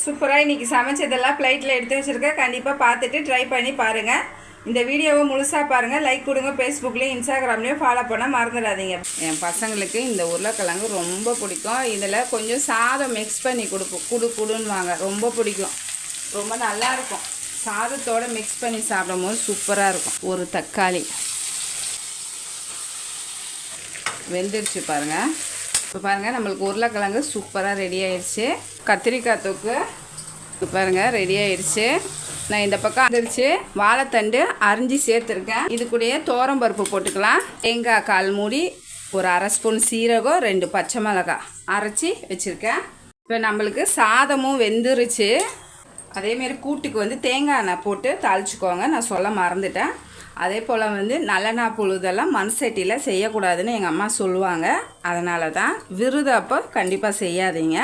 சூப்பராக இன்றைக்கி சமைச்சதெல்லாம் ப்ளேட்டில் எடுத்து வச்சுருக்கேன். கண்டிப்பாக பார்த்துட்டு ட்ரை பண்ணி பாருங்கள். இந்த வீடியோவை முழுசாக பாருங்கள். லைக் கொடுங்க. ஃபேஸ்புக்லேயும் இன்ஸ்டாகிராம்லேயும் ஃபாலோ பண்ண மறந்துடாதீங்க. என் பசங்களுக்கு இந்த உருளைக்கிழங்கு ரொம்ப பிடிக்கும். இதில் கொஞ்சம் சாதம் மிக்ஸ் பண்ணி குடுன்னுவாங்க. ரொம்ப பிடிக்கும். ரொம்ப நல்லாயிருக்கும். சாதத்தோடு மிக்ஸ் பண்ணி சாப்பிடும் போது சூப்பராக இருக்கும். ஒரு தக்காளி வெந்துடுச்சு பாருங்கள். இப்போ பாருங்கள், நம்மளுக்கு உருளைக்கிழங்கு சூப்பராக ரெடி ஆயிடுச்சு. கத்திரிக்காய் தொக்கு இப்போ பாருங்கள் ரெடி ஆயிடுச்சு. நான் இந்த பக்கம் வந்துருச்சு. வாழைத்தண்டு அரிஞ்சு சேர்த்துருக்கேன். இது கூடயே தோரம்பருப்பு போட்டுக்கலாம். தேங்காய் கால் மூடி, ஒரு அரை ஸ்பூன் சீரகம், 2 பச்சை மிளகாய் அரைச்சி வச்சுருக்கேன். இப்போ நம்மளுக்கு சாதமும் வெந்துருச்சு. அதேமாரி கூட்டுக்கு வந்து தேங்காய் எண்ணெய் போட்டு தாளிச்சுக்கோங்க. நான் சொல்ல மறந்துட்டேன். அதே போல் வந்து நல்லெண்ணெய் புழுதெல்லாம் மண் சட்டியில் செய்யக்கூடாதுன்னு எங்கள் அம்மா சொல்லுவாங்க. அதனால தான் விருது அப்போ கண்டிப்பாக செய்யாதீங்க.